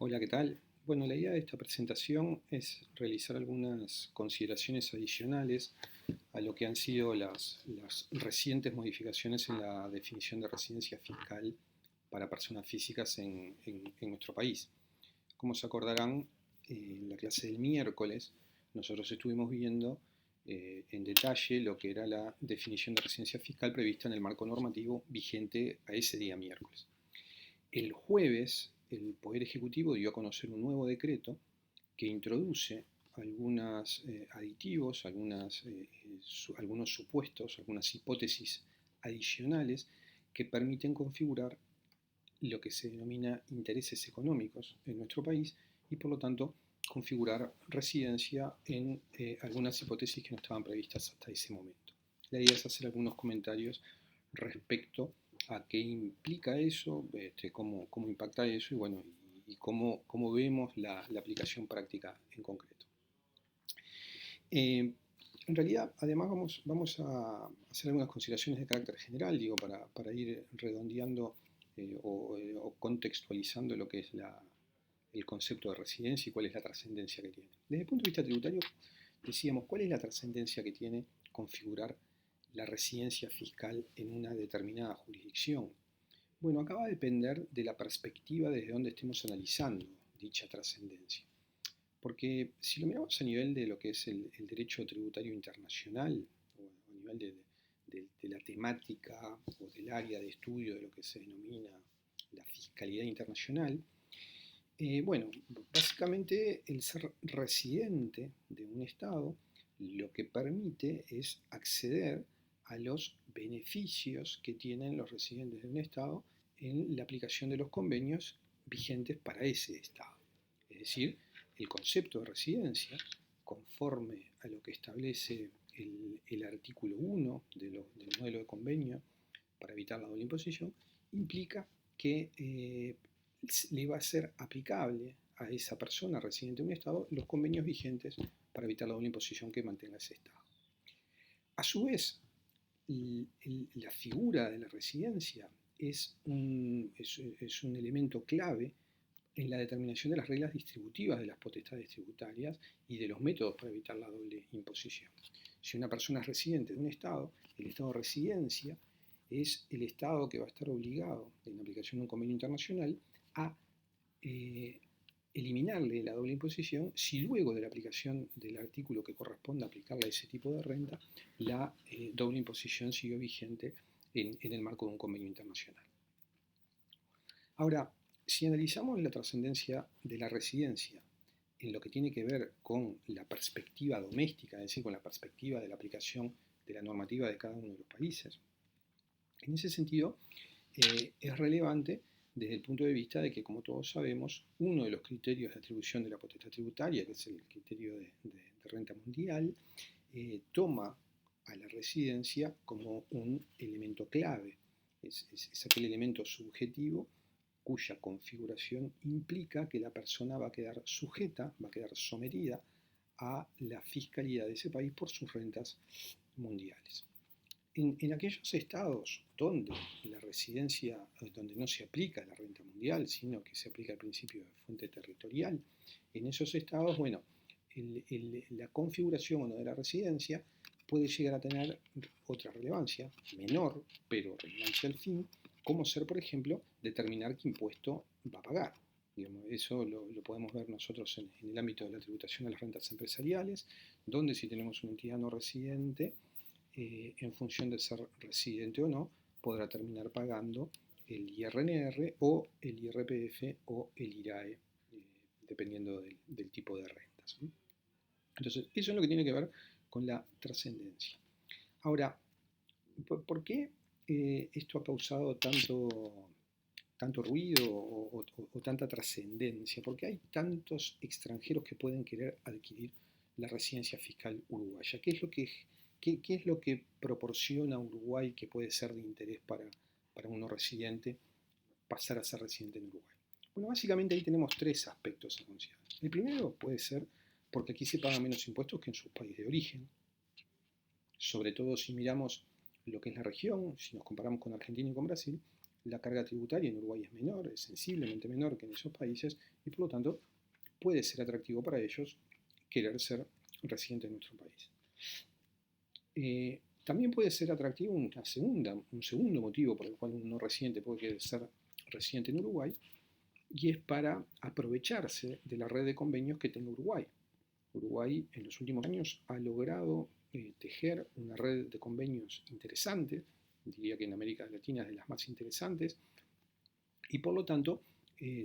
Hola, ¿qué tal? Bueno, la idea de esta presentación es realizar algunas consideraciones adicionales a lo que han sido las recientes modificaciones en la definición de residencia fiscal para personas físicas en nuestro país. Como se acordarán, en la clase del miércoles nosotros estuvimos viendo en detalle lo que era la definición de residencia fiscal prevista en el marco normativo vigente a ese día miércoles. El jueves, el Poder Ejecutivo dio a conocer un nuevo decreto que introduce algunos aditivos, algunos supuestos, algunas hipótesis adicionales que permiten configurar lo que se denomina intereses económicos en nuestro país y por lo tanto configurar residencia en algunas hipótesis que no estaban previstas hasta ese momento. La idea es hacer algunos comentarios respecto a qué implica eso, cómo impacta eso y bueno, y cómo vemos la aplicación práctica en concreto. En realidad, además vamos a hacer algunas consideraciones de carácter general, digo, para ir redondeando o contextualizando lo que es el concepto de residencia y cuál es la trascendencia que tiene. Desde el punto de vista tributario, decíamos, ¿cuál es la trascendencia que tiene configurar la residencia fiscal en una determinada jurisdicción? Bueno, acá va a depender de la perspectiva desde donde estemos analizando dicha trascendencia. Porque si lo miramos a nivel de lo que es el derecho tributario internacional, o a nivel de la temática o del área de estudio de lo que se denomina la fiscalidad internacional, bueno, básicamente el ser residente de un Estado lo que permite es acceder a los beneficios que tienen los residentes de un Estado en la aplicación de los convenios vigentes para ese Estado. Es decir, el concepto de residencia, conforme a lo que establece el artículo 1 del modelo de convenio para evitar la doble imposición, implica que le va a ser aplicable a esa persona residente de un Estado los convenios vigentes para evitar la doble imposición que mantenga ese Estado. A su vez, la figura de la residencia es un elemento clave en la determinación de las reglas distributivas de las potestades tributarias y de los métodos para evitar la doble imposición. Si una persona es residente de un Estado, el Estado de residencia es el Estado que va a estar obligado, en la aplicación de un convenio internacional, a eliminarle la doble imposición si luego de la aplicación del artículo que corresponde aplicarle a ese tipo de renta, la doble imposición siguió vigente en el marco de un convenio internacional. Ahora, si analizamos la trascendencia de la residencia en lo que tiene que ver con la perspectiva doméstica, es decir, con la perspectiva de la aplicación de la normativa de cada uno de los países, en ese sentido es relevante desde el punto de vista de que, como todos sabemos, uno de los criterios de atribución de la potestad tributaria, que es el criterio de renta mundial, toma a la residencia como un elemento clave. Es aquel elemento subjetivo cuya configuración implica que la persona va a quedar sujeta, va a quedar sometida a la fiscalidad de ese país por sus rentas mundiales. En aquellos estados donde la residencia, donde no se aplica la renta mundial, sino que se aplica el principio de fuente territorial, en esos estados, bueno, la configuración o no de la residencia puede llegar a tener otra relevancia, menor, pero relevancia al fin, como ser, por ejemplo, determinar qué impuesto va a pagar. Digamos, eso lo podemos ver nosotros en el ámbito de la tributación de las rentas empresariales, donde si tenemos una entidad no residente, en función de ser residente o no, podrá terminar pagando el IRNR o el IRPF o el IRAE, dependiendo del tipo de rentas. Entonces, eso es lo que tiene que ver con la trascendencia. Ahora, ¿por qué esto ha causado tanto ruido o tanta trascendencia? Porque hay tantos extranjeros que pueden querer adquirir la residencia fiscal uruguaya. ¿Qué es lo que proporciona Uruguay que puede ser de interés para uno residente pasar a ser residente en Uruguay? Bueno, básicamente ahí tenemos tres aspectos a considerar. El primero puede ser porque aquí se pagan menos impuestos que en su país de origen, sobre todo si miramos lo que es la región, si nos comparamos con Argentina y con Brasil, la carga tributaria en Uruguay es menor, es sensiblemente menor que en esos países, y por lo tanto puede ser atractivo para ellos querer ser residente en nuestro país. También puede ser atractivo un segundo motivo por el cual un no residente puede querer ser residente en Uruguay, y es para aprovecharse de la red de convenios que tenga Uruguay. Uruguay en los últimos años ha logrado tejer una red de convenios interesante, diría que en América Latina es de las más interesantes, y por lo tanto,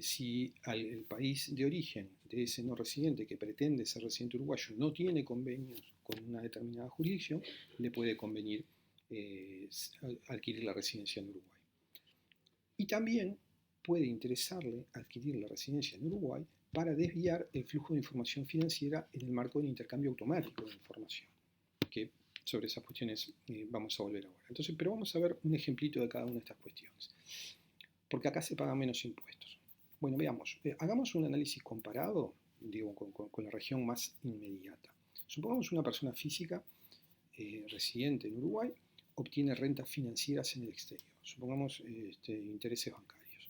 si el país de origen de ese no residente que pretende ser residente uruguayo no tiene convenios con una determinada jurisdicción, le puede convenir adquirir la residencia en Uruguay. Y también puede interesarle adquirir la residencia en Uruguay para desviar el flujo de información financiera en el marco del intercambio automático de información, que sobre esas cuestiones vamos a volver ahora. Entonces, pero vamos a ver un ejemplito de cada una de estas cuestiones, porque acá se pagan menos impuestos. Bueno, veamos, hagamos un análisis comparado, digo, con la región más inmediata. Supongamos una persona física residente en Uruguay obtiene rentas financieras en el exterior, supongamos intereses bancarios.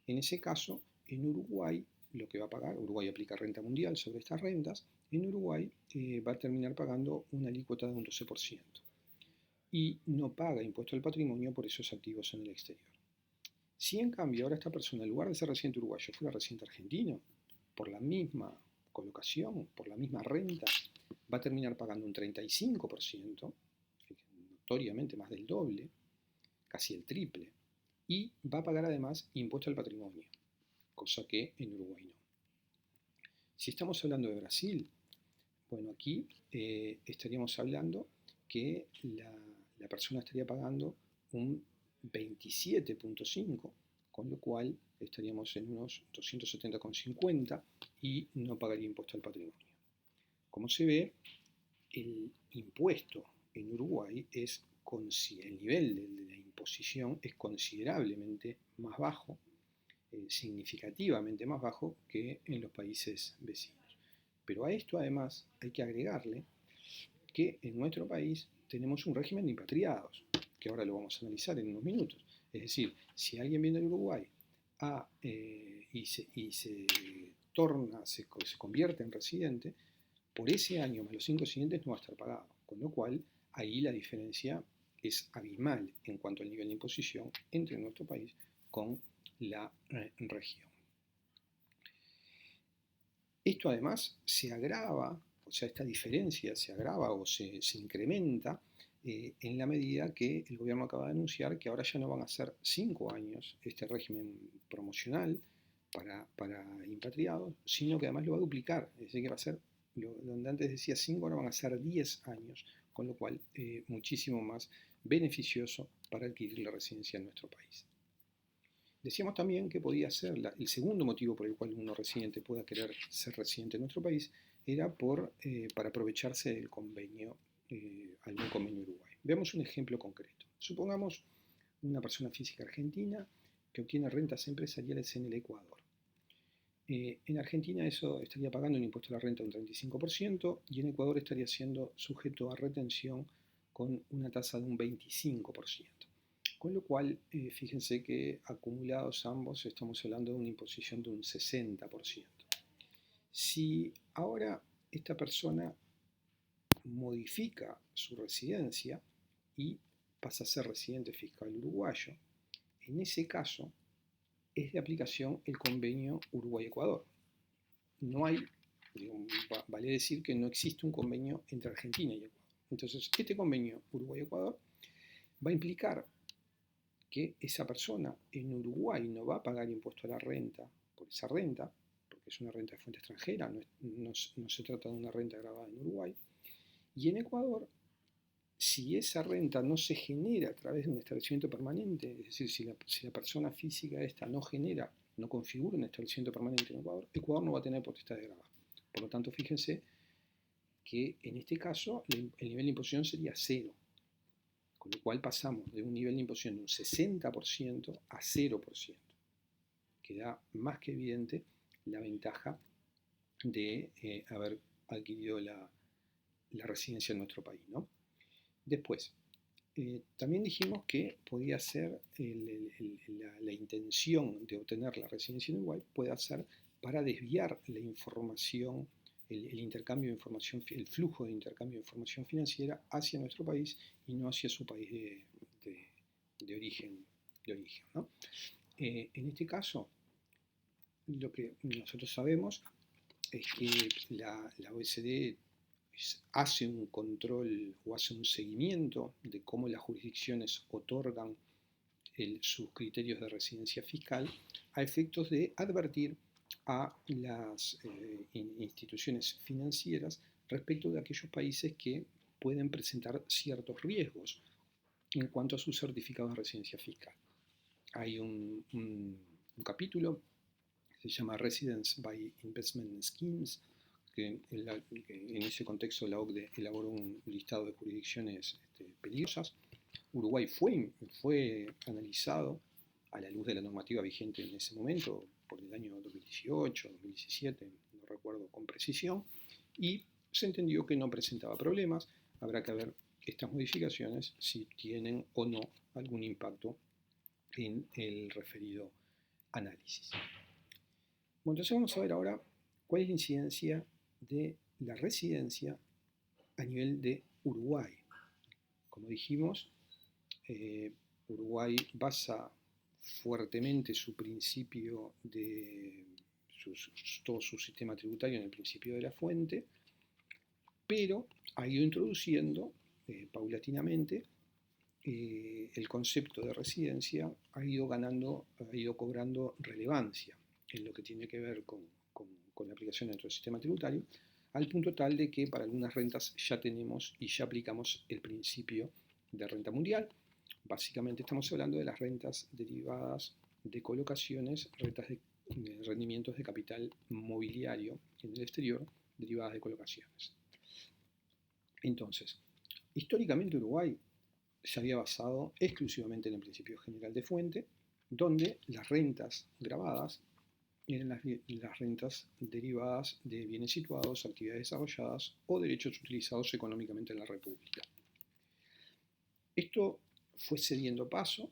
En ese caso, en Uruguay, lo que va a pagar, Uruguay aplica renta mundial sobre estas rentas, en Uruguay va a terminar pagando una alícuota de un 12% y no paga impuesto al patrimonio por esos activos en el exterior. Si en cambio ahora esta persona, en lugar de ser residente uruguayo, fuera residente argentino, por la misma colocación, por la misma renta, va a terminar pagando un 35%, notoriamente más del doble, casi el triple, y va a pagar además impuesto al patrimonio, cosa que en Uruguay no. Si estamos hablando de Brasil, bueno, aquí estaríamos hablando que la persona estaría pagando un 27.5, con lo cual estaríamos en unos 270,50 y no pagaría impuesto al patrimonio. Como se ve, el impuesto en Uruguay el nivel de la imposición es considerablemente más bajo, significativamente más bajo que en los países vecinos. Pero a esto además hay que agregarle que en nuestro país tenemos un régimen de impatriados, que ahora lo vamos a analizar en unos minutos. Es decir, si alguien viene de Uruguay y se convierte en residente, por ese año más los 5 siguientes no va a estar pagado, con lo cual ahí la diferencia es abismal en cuanto al nivel de imposición entre nuestro país con la región. Esto además se agrava, o sea, esta diferencia se agrava o se incrementa en la medida que el gobierno acaba de anunciar que ahora ya no van a ser 5 años este régimen promocional para impatriados, sino que además lo va a duplicar, es decir, que va a ser, donde antes decía 5, ahora van a ser 10 años, con lo cual muchísimo más beneficioso para adquirir la residencia en nuestro país. Decíamos también que podía ser el segundo motivo por el cual un no residente pueda querer ser residente en nuestro país era para aprovecharse del convenio, algún convenio Uruguay. Veamos un ejemplo concreto. Supongamos una persona física argentina que obtiene rentas empresariales en el Ecuador. En Argentina eso estaría pagando un impuesto a la renta de un 35% y en Ecuador estaría siendo sujeto a retención con una tasa de un 25%. Con lo cual, fíjense que acumulados ambos estamos hablando de una imposición de un 60%. Si ahora esta persona modifica su residencia y pasa a ser residente fiscal uruguayo, en ese caso es de aplicación el convenio Uruguay-Ecuador. No hay, vale decir que no existe un convenio entre Argentina y Ecuador. Entonces, este convenio Uruguay-Ecuador va a implicar que esa persona en Uruguay no va a pagar impuesto a la renta por esa renta, porque es una renta de fuente extranjera, no se trata de una renta grabada en Uruguay, y en Ecuador, si esa renta no se genera a través de un establecimiento permanente, es decir, si la persona física esta no configura un establecimiento permanente en Ecuador, Ecuador no va a tener potestad de grabar. Por lo tanto, fíjense que en este caso el nivel de imposición sería 0. Con lo cual pasamos de un nivel de imposición de un 60% a 0%. Queda más que evidente la ventaja de haber adquirido la residencia en nuestro país, ¿no? Después, También dijimos que podía ser la intención de obtener la residencia en Uruguay puede ser para desviar la información, el intercambio de información, el flujo de intercambio de información financiera hacia nuestro país y no hacia su país de origen. ¿No? En este caso, lo que nosotros sabemos es que la OECD hace un control o hace un seguimiento de cómo las jurisdicciones otorgan sus criterios de residencia fiscal a efectos de advertir a las instituciones financieras respecto de aquellos países que pueden presentar ciertos riesgos en cuanto a sus certificados de residencia fiscal. Hay un capítulo que se llama Residence by Investment Schemes, que en ese contexto la OCDE elaboró un listado de jurisdicciones peligrosas. Uruguay fue analizado a la luz de la normativa vigente en ese momento, por el año 2018, 2017, no recuerdo con precisión, y se entendió que no presentaba problemas. Habrá que ver estas modificaciones si tienen o no algún impacto en el referido análisis. Bueno, entonces vamos a ver ahora cuál es la incidencia de la residencia a nivel de Uruguay. Como dijimos, Uruguay basa fuertemente su principio de todo su sistema tributario en el principio de la fuente, pero ha ido introduciendo paulatinamente el concepto de residencia, ha ido cobrando relevancia en lo que tiene que ver con la aplicación dentro del sistema tributario, al punto tal de que para algunas rentas ya tenemos y ya aplicamos el principio de renta mundial. Básicamente estamos hablando de las rentas derivadas de colocaciones, rentas de rendimientos de capital mobiliario en el exterior derivadas de colocaciones. Entonces, históricamente Uruguay se había basado exclusivamente en el principio general de fuente, donde las rentas grabadas eran las rentas derivadas de bienes situados, actividades desarrolladas o derechos utilizados económicamente en la República. Esto fue cediendo paso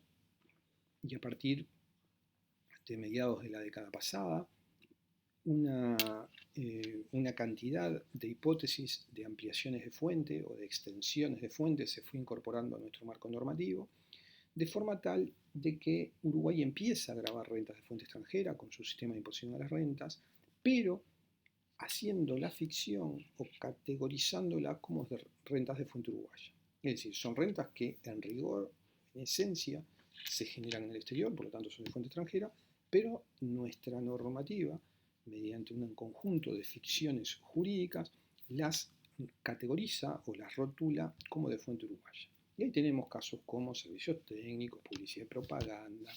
y a partir de mediados de la década pasada, una cantidad de hipótesis de ampliaciones de fuente o de extensiones de fuente se fue incorporando a nuestro marco normativo, de forma tal de que Uruguay empieza a grabar rentas de fuente extranjera con su sistema de imposición a las rentas, pero haciendo la ficción o categorizándola como de rentas de fuente uruguaya. Es decir, son rentas que en rigor, en esencia, se generan en el exterior, por lo tanto son de fuente extranjera, pero nuestra normativa, mediante un conjunto de ficciones jurídicas, las categoriza o las rotula como de fuente uruguaya. Y ahí tenemos casos como servicios técnicos, publicidad y propaganda,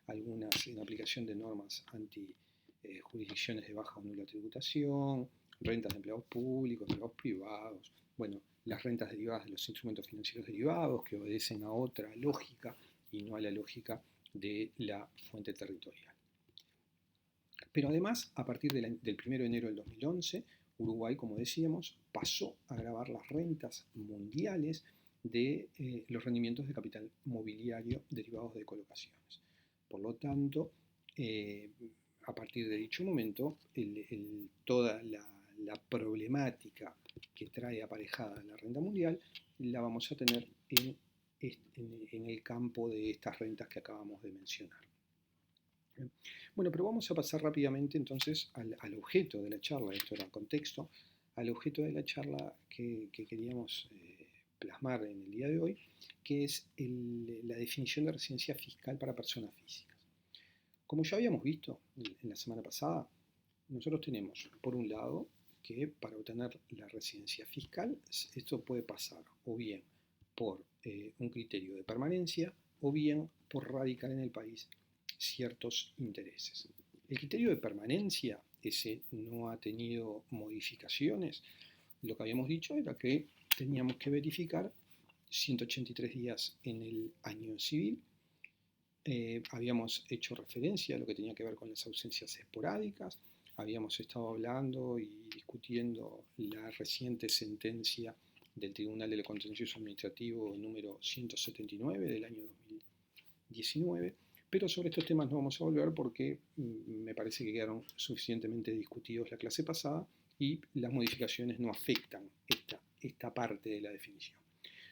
algunas en aplicación de normas anti-jurisdicciones de baja o nula tributación, rentas de empleados públicos, empleados privados, bueno, las rentas derivadas de los instrumentos financieros derivados que obedecen a otra lógica y no a la lógica de la fuente territorial. Pero además, a partir del 1 de enero del 2011, Uruguay, como decíamos, pasó a grabar las rentas mundiales de los rendimientos de capital mobiliario derivados de colocaciones. Por lo tanto, a partir de dicho momento, toda la problemática que trae aparejada la renta mundial la vamos a tener en el campo de estas rentas que acabamos de mencionar. Bueno, pero vamos a pasar rápidamente entonces al objeto de la charla, esto era el contexto, al objeto de la charla que queríamos plasmar en el día de hoy, que es la definición de residencia fiscal para personas físicas. Como ya habíamos visto en la semana pasada, nosotros tenemos, por un lado, que para obtener la residencia fiscal, esto puede pasar o bien por un criterio de permanencia o bien por radicar en el país ciertos intereses. El criterio de permanencia, ese no ha tenido modificaciones. Lo que habíamos dicho era que teníamos que verificar 183 días en el año civil. Habíamos hecho referencia a lo que tenía que ver con las ausencias esporádicas. Habíamos estado hablando y discutiendo la reciente sentencia del Tribunal del Contencioso Administrativo número 179 del año 2019, pero sobre estos temas no vamos a volver porque me parece que quedaron suficientemente discutidos la clase pasada y las modificaciones no afectan esta parte de la definición.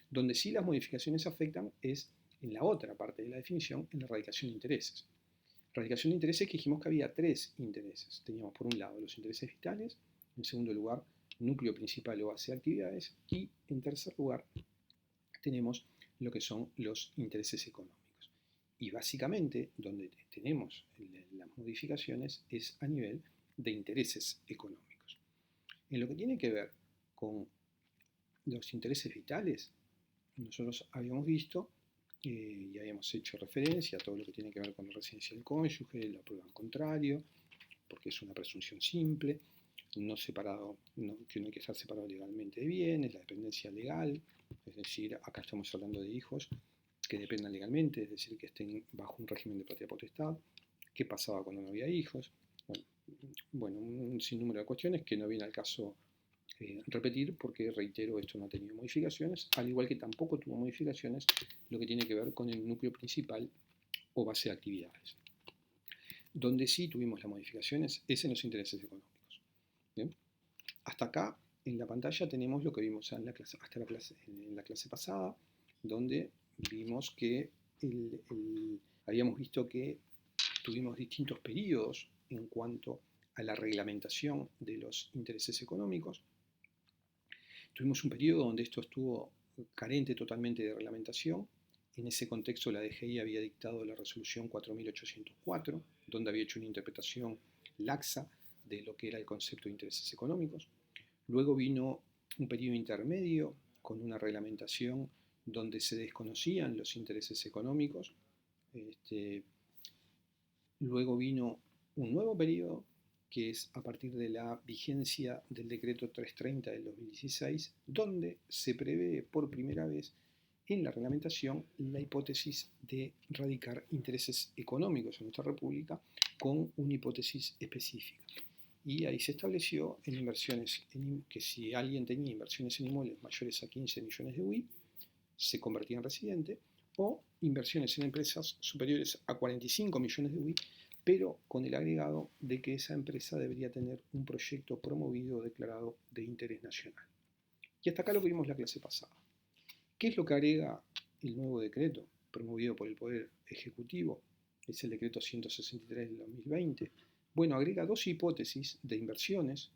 Donde sí las modificaciones afectan es en la otra parte de la definición, en la radicación de intereses. Radicación de intereses, que dijimos que había tres intereses. Teníamos por un lado los intereses vitales, en segundo lugar núcleo principal o base de actividades, y en tercer lugar tenemos lo que son los intereses económicos. Y básicamente donde tenemos las modificaciones es a nivel de intereses económicos. En lo que tiene que ver con los intereses vitales, nosotros habíamos visto y habíamos hecho referencia a todo lo que tiene que ver con la residencia del cónyuge, la prueba en contrario, porque es una presunción simple, no separado, que no hay que estar separado legalmente de bienes, la dependencia legal, es decir, acá estamos hablando de hijos que dependan legalmente, es decir, que estén bajo un régimen de patria potestad. ¿Qué pasaba cuando no había hijos? Bueno, un sinnúmero de cuestiones que no viene al caso repetir, porque reitero, esto no ha tenido modificaciones, al igual que tampoco tuvo modificaciones lo que tiene que ver con el núcleo principal o base de actividades. Donde sí tuvimos las modificaciones es en los intereses económicos. ¿Bien? Hasta acá en la pantalla tenemos lo que vimos en la clase pasada, donde vimos que habíamos visto que tuvimos distintos periodos en cuanto a la reglamentación de los intereses económicos. Tuvimos un periodo donde esto estuvo carente totalmente de reglamentación. En ese contexto la DGI había dictado la resolución 4804, donde había hecho una interpretación laxa de lo que era el concepto de intereses económicos. Luego vino un periodo intermedio con una reglamentación donde se desconocían los intereses económicos. Luego vino un nuevo periodo, que es a partir de la vigencia del decreto 330 del 2016, donde se prevé por primera vez en la reglamentación la hipótesis de radicar intereses económicos en nuestra República con una hipótesis específica. Y ahí se estableció en inversiones, que si alguien tenía inversiones en inmuebles mayores a 15 millones de UI, se convertía en residente, o inversiones en empresas superiores a 45 millones de UI, pero con el agregado de que esa empresa debería tener un proyecto promovido o declarado de interés nacional. Y hasta acá lo que vimos la clase pasada. ¿Qué es lo que agrega el nuevo decreto promovido por el Poder Ejecutivo? Es el decreto 163 del 2020. Bueno, agrega dos hipótesis de inversiones,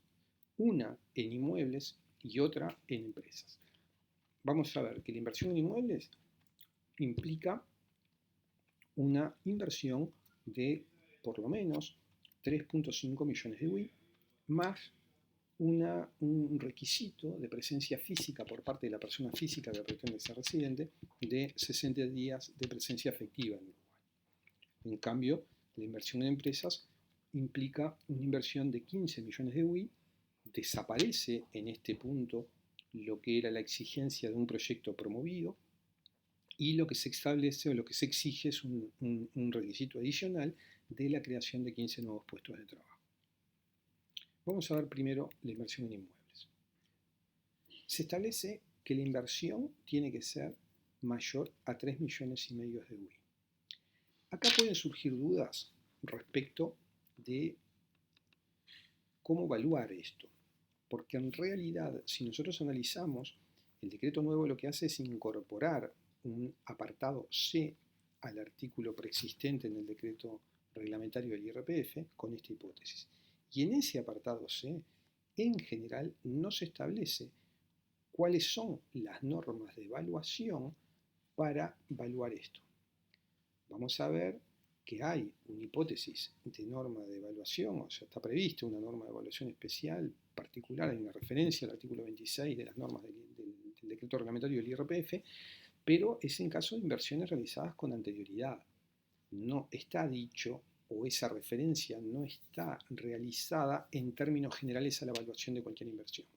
una en inmuebles y otra en empresas. Vamos a ver que la inversión en inmuebles implica una inversión de por lo menos 3.5 millones de UI, más un requisito de presencia física por parte de la persona física que pretende ser residente de 60 días de presencia efectiva en Uruguay. En cambio, la inversión en empresas implica una inversión de 15 millones de UI, desaparece en este punto lo que era la exigencia de un proyecto promovido, y lo que se establece o lo que se exige es un requisito adicional de la creación de 15 nuevos puestos de trabajo. Vamos a ver primero la inversión en inmuebles. Se establece que la inversión tiene que ser mayor a 3,5 millones de UI. Acá pueden surgir dudas respecto de cómo evaluar esto, porque en realidad, si nosotros analizamos, el decreto nuevo lo que hace es incorporar un apartado C al artículo preexistente en el decreto reglamentario del IRPF con esta hipótesis. Y en ese apartado C, en general, no se establece cuáles son las normas de evaluación para evaluar esto. Vamos a ver que hay una hipótesis de norma de evaluación, o sea, está prevista una norma de evaluación especial particular, hay una referencia al artículo 26 de las normas del decreto reglamentario del IRPF, pero es en caso de inversiones realizadas con anterioridad. No está dicho, o esa referencia no está realizada en términos generales a la evaluación de cualquier inversión.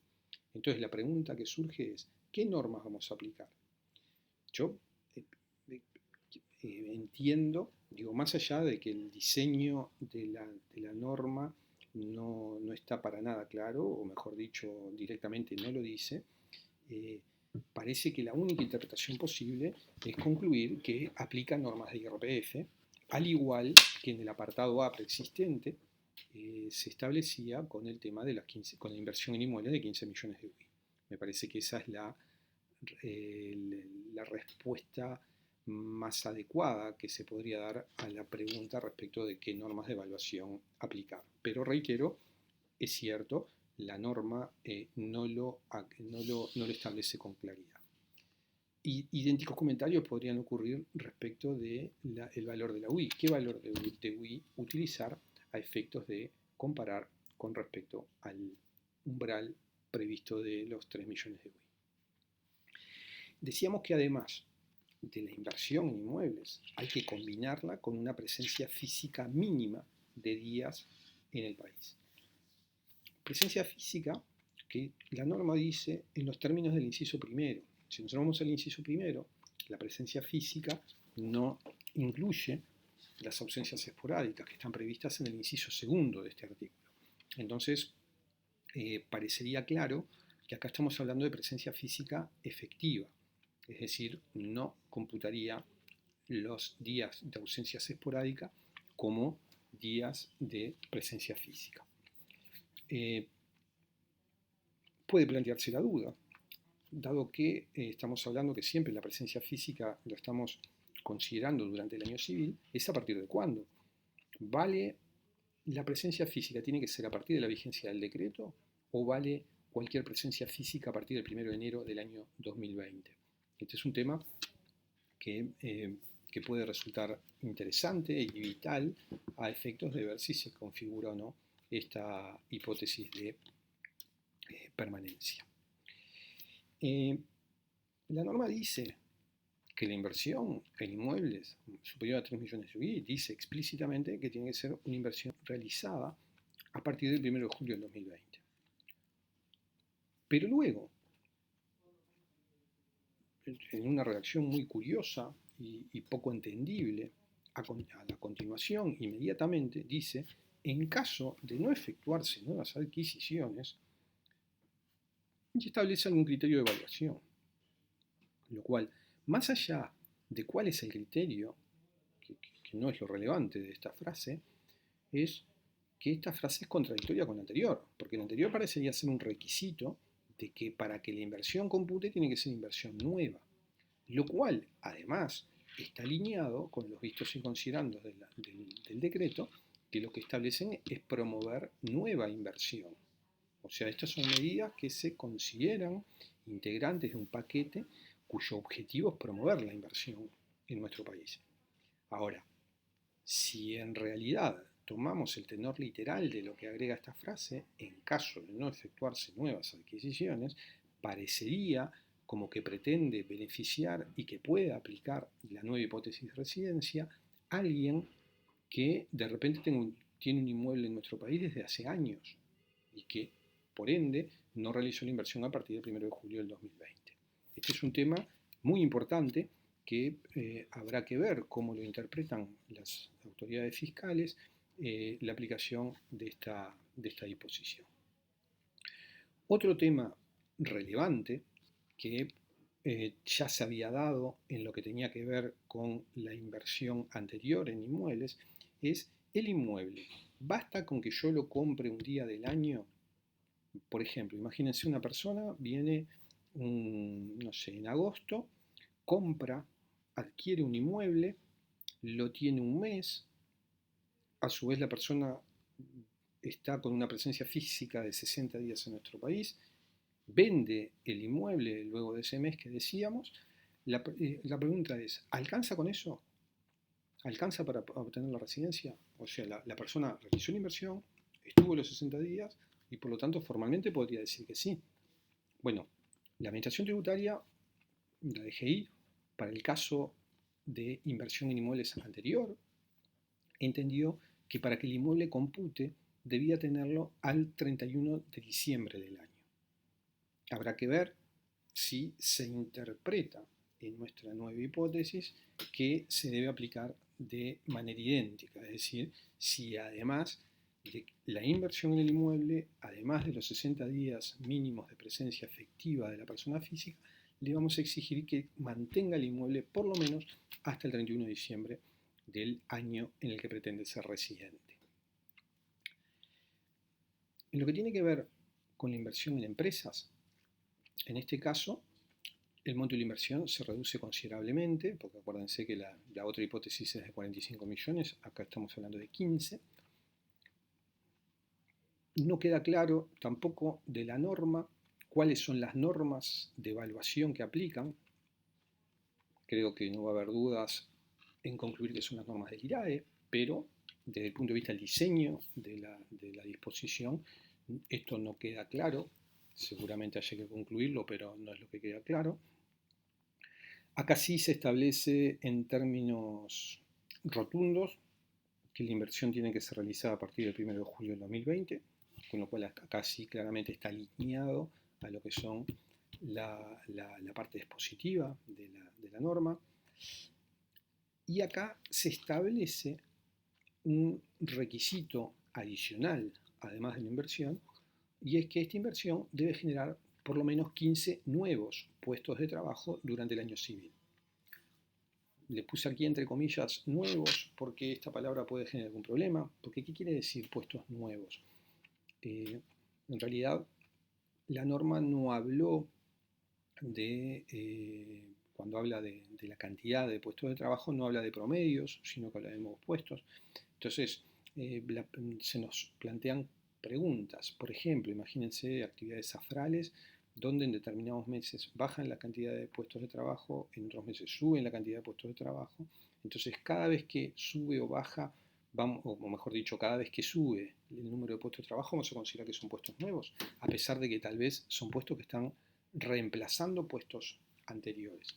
Entonces la pregunta que surge es, ¿qué normas vamos a aplicar? Yo entiendo, digo, más allá de que el diseño de la norma no está para nada claro, o mejor dicho, directamente no lo dice, parece que la única interpretación posible es concluir que aplica normas de IRPF, al igual que en el apartado A preexistente se establecía con el tema de con la inversión en inmuebles de 15 millones de UI. Me parece que esa es la respuesta más adecuada que se podría dar a la pregunta respecto de qué normas de evaluación aplicar. Pero reitero, es cierto, la norma no lo establece con claridad. Idénticos comentarios podrían ocurrir respecto del valor de la UI. ¿Qué valor de UI utilizar a efectos de comparar con respecto al umbral previsto de los 3 millones de UI? Decíamos que además de la inversión en inmuebles, hay que combinarla con una presencia física mínima de días en el país. Presencia física que la norma dice en los términos del inciso primero. Si nosotros vamos al inciso primero, la presencia física no incluye las ausencias esporádicas que están previstas en el inciso segundo de este artículo. Entonces, parecería claro que acá estamos hablando de presencia física efectiva, es decir, no computaría los días de ausencias esporádicas como días de presencia física. Puede plantearse la duda, dado que estamos hablando que siempre la presencia física lo estamos considerando durante el año civil, ¿es a partir de cuándo? ¿Vale la presencia física tiene que ser a partir de la vigencia del decreto o vale cualquier presencia física a partir del 1 de enero del año 2020? Este es un tema que puede resultar interesante y vital a efectos de ver si se configura o no esta hipótesis de permanencia. La norma dice que la inversión en inmuebles superior a 3 millones de UI dice explícitamente que tiene que ser una inversión realizada a partir del 1 de julio del 2020. Pero luego, en una redacción muy curiosa y poco entendible, a la continuación, inmediatamente, dice, en caso de no efectuarse nuevas adquisiciones, y establece algún criterio de evaluación. Lo cual, más allá de cuál es el criterio, que no es lo relevante de esta frase, es que esta frase es contradictoria con la anterior, porque la anterior parecería ser un requisito de que para que la inversión compute tiene que ser inversión nueva, lo cual además está alineado con los vistos y considerandos del decreto, que lo que establecen es promover nueva inversión. O sea, estas son medidas que se consideran integrantes de un paquete cuyo objetivo es promover la inversión en nuestro país. Ahora, si en realidad tomamos el tenor literal de lo que agrega esta frase, en caso de no efectuarse nuevas adquisiciones, parecería como que pretende beneficiar y que pueda aplicar la nueva hipótesis de residencia a alguien que de repente tiene un inmueble en nuestro país desde hace años y que, por ende, no realizó la inversión a partir del 1 de julio del 2020. Este es un tema muy importante que habrá que ver cómo lo interpretan las autoridades fiscales la aplicación de esta disposición. Otro tema relevante que ya se había dado en lo que tenía que ver con la inversión anterior en inmuebles es el inmueble. ¿Basta con que yo lo compre un día del año? Por ejemplo, imagínense una persona viene, no sé, en agosto, compra, adquiere un inmueble, lo tiene un mes, a su vez la persona está con una presencia física de 60 días en nuestro país, vende el inmueble luego de ese mes que decíamos. La pregunta es, ¿alcanza con eso? ¿Alcanza para obtener la residencia? O sea, la persona realizó la inversión, estuvo los 60 días y por lo tanto formalmente podría decir que sí. Bueno, la Administración Tributaria, la DGI, para el caso de inversión en inmuebles anterior, entendió que para que el inmueble compute debía tenerlo al 31 de diciembre del año. Habrá que ver si se interpreta en nuestra nueva hipótesis que se debe aplicar de manera idéntica, es decir, si además de la inversión en el inmueble, además de los 60 días mínimos de presencia efectiva de la persona física, le vamos a exigir que mantenga el inmueble por lo menos hasta el 31 de diciembre del año en el que pretende ser residente. En lo que tiene que ver con la inversión en empresas, en este caso, el monto de la inversión se reduce considerablemente, porque acuérdense que la otra hipótesis es de 45 millones, acá estamos hablando de 15. No queda claro tampoco de la norma cuáles son las normas de evaluación que aplican. Creo que no va a haber dudas en concluir que son las normas del IRAE, pero desde el punto de vista del diseño de la disposición, esto no queda claro. Seguramente haya que concluirlo, pero no es lo que queda claro. Acá sí se establece en términos rotundos que la inversión tiene que ser realizada a partir del 1 de julio del 2020, con lo cual acá sí claramente está alineado a lo que son la parte dispositiva de la norma. Y acá se establece un requisito adicional, además de la inversión, y es que esta inversión debe generar por lo menos 15 nuevos puestos de trabajo durante el año civil. Le puse aquí entre comillas nuevos porque esta palabra puede generar algún problema, porque ¿qué quiere decir puestos nuevos? En realidad la norma no habló cuando habla de la cantidad de puestos de trabajo, no habla de promedios, sino que habla de nuevos puestos. Entonces se nos plantean preguntas, por ejemplo, imagínense actividades safrales donde en determinados meses bajan la cantidad de puestos de trabajo, en otros meses suben la cantidad de puestos de trabajo. Entonces, cada vez que sube o baja, o mejor dicho, cada vez que sube el número de puestos de trabajo, vamos a considerar que son puestos nuevos, a pesar de que tal vez son puestos que están reemplazando puestos anteriores.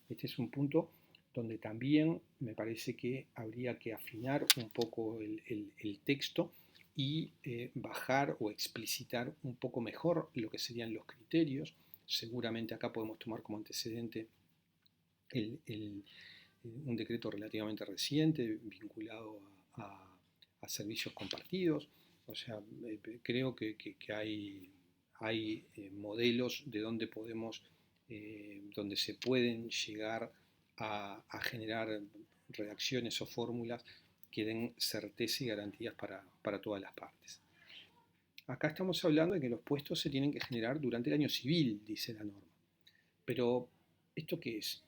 Este es un punto donde también me parece que habría que afinar un poco el texto y bajar o explicitar un poco mejor lo que serían los criterios. Seguramente acá podemos tomar como antecedente un decreto relativamente reciente vinculado a servicios compartidos. O sea, creo que hay modelos de donde donde se pueden llegar a generar redacciones o fórmulas que den certeza y garantías para todas las partes. Acá estamos hablando de que los puestos se tienen que generar durante el año civil, dice la norma. Pero, ¿esto qué es?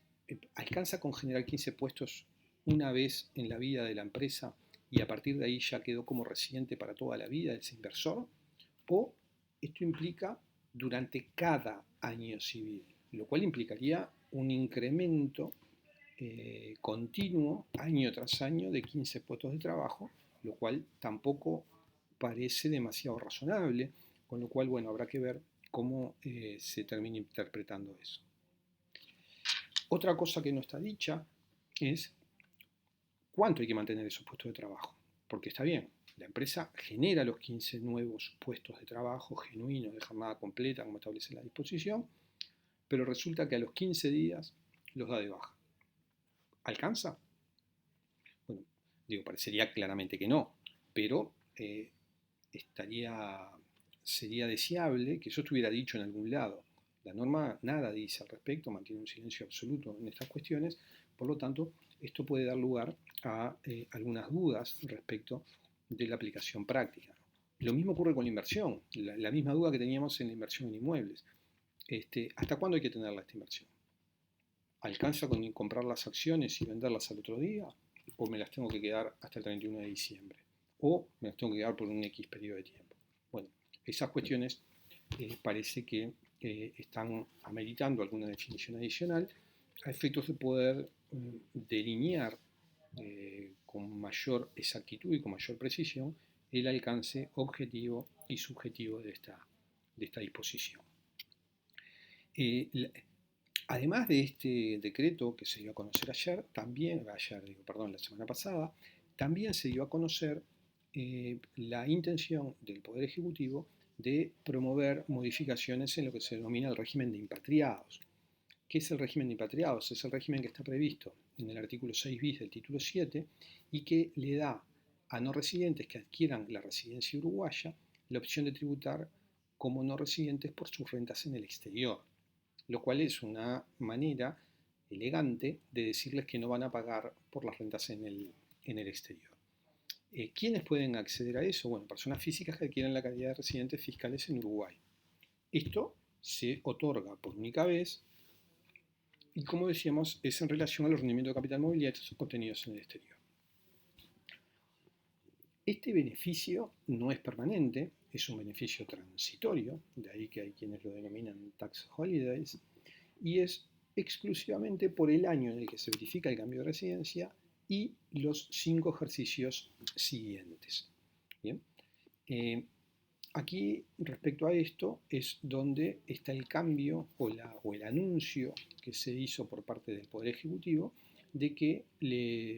¿Alcanza con generar 15 puestos una vez en la vida de la empresa y a partir de ahí ya quedó como residente para toda la vida ese inversor? ¿O esto implica durante cada año civil? Lo cual implicaría un incremento continuo, año tras año, de 15 puestos de trabajo, lo cual tampoco parece demasiado razonable, con lo cual, bueno, habrá que ver cómo se termina interpretando eso. Otra cosa que no está dicha es cuánto hay que mantener esos puestos de trabajo, porque está bien, la empresa genera los 15 nuevos puestos de trabajo genuinos de jornada completa, como establece la disposición, pero resulta que a los 15 días los da de baja. ¿Alcanza? Bueno, parecería claramente que no, pero sería deseable que eso estuviera dicho en algún lado. La norma nada dice al respecto, mantiene un silencio absoluto en estas cuestiones, por lo tanto, esto puede dar lugar a algunas dudas respecto de la aplicación práctica. Lo mismo ocurre con la inversión, la misma duda que teníamos en la inversión en inmuebles. ¿Hasta cuándo hay que tenerla esta inversión? ¿Alcanza con comprar las acciones y venderlas al otro día? ¿O me las tengo que quedar hasta el 31 de diciembre? ¿O me las tengo que quedar por un X periodo de tiempo? Bueno, esas cuestiones parece que están ameritando alguna definición adicional a efectos de poder delinear con mayor exactitud y con mayor precisión el alcance objetivo y subjetivo de esta disposición. Además de este decreto que se dio a conocer la semana pasada, también se dio a conocer la intención del Poder Ejecutivo de promover modificaciones en lo que se denomina el régimen de impatriados. ¿Qué es el régimen de impatriados? Es el régimen que está previsto en el artículo 6 bis del título 7 y que le da a no residentes que adquieran la residencia uruguaya la opción de tributar como no residentes por sus rentas en el exterior. lo cual es una manera elegante de decirles que no van a pagar por las rentas en el exterior. ¿Quiénes pueden acceder a eso? Bueno, personas físicas que adquieran la calidad de residentes fiscales en Uruguay. Esto se otorga por única vez y, como decíamos, es en relación a los rendimientos de capital mobiliario obtenidos en el exterior. Este beneficio no es permanente, es un beneficio transitorio, de ahí que hay quienes lo denominan tax holidays, y es exclusivamente por el año en el que se verifica el cambio de residencia y los 5 ejercicios siguientes. Bien. Aquí, respecto a esto, es donde está el cambio o el anuncio que se hizo por parte del Poder Ejecutivo de que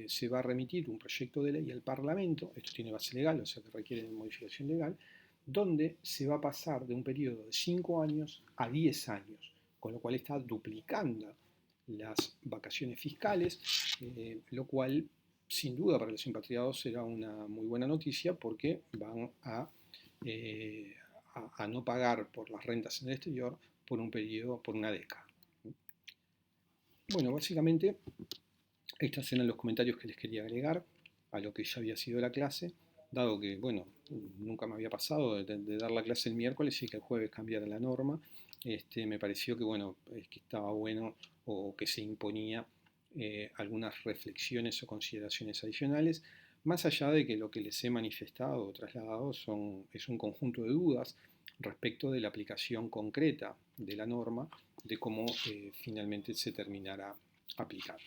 se va a remitir un proyecto de ley al Parlamento, esto tiene base legal, o sea que requiere de modificación legal, donde se va a pasar de un periodo de 5 años a 10 años, con lo cual está duplicando las vacaciones fiscales, lo cual sin duda para los impatriados será una muy buena noticia porque van eh, a no pagar por las rentas en el exterior por un periodo, por una década. Bueno, básicamente estos eran los comentarios que les quería agregar a lo que ya había sido la clase, dado que, bueno, nunca me había pasado de dar la clase el miércoles y que el jueves cambiara la norma. Me pareció que, bueno, que estaba bueno o que se imponía algunas reflexiones o consideraciones adicionales, más allá de que lo que les he manifestado o trasladado es un conjunto de dudas respecto de la aplicación concreta de la norma, de cómo finalmente se terminará aplicando.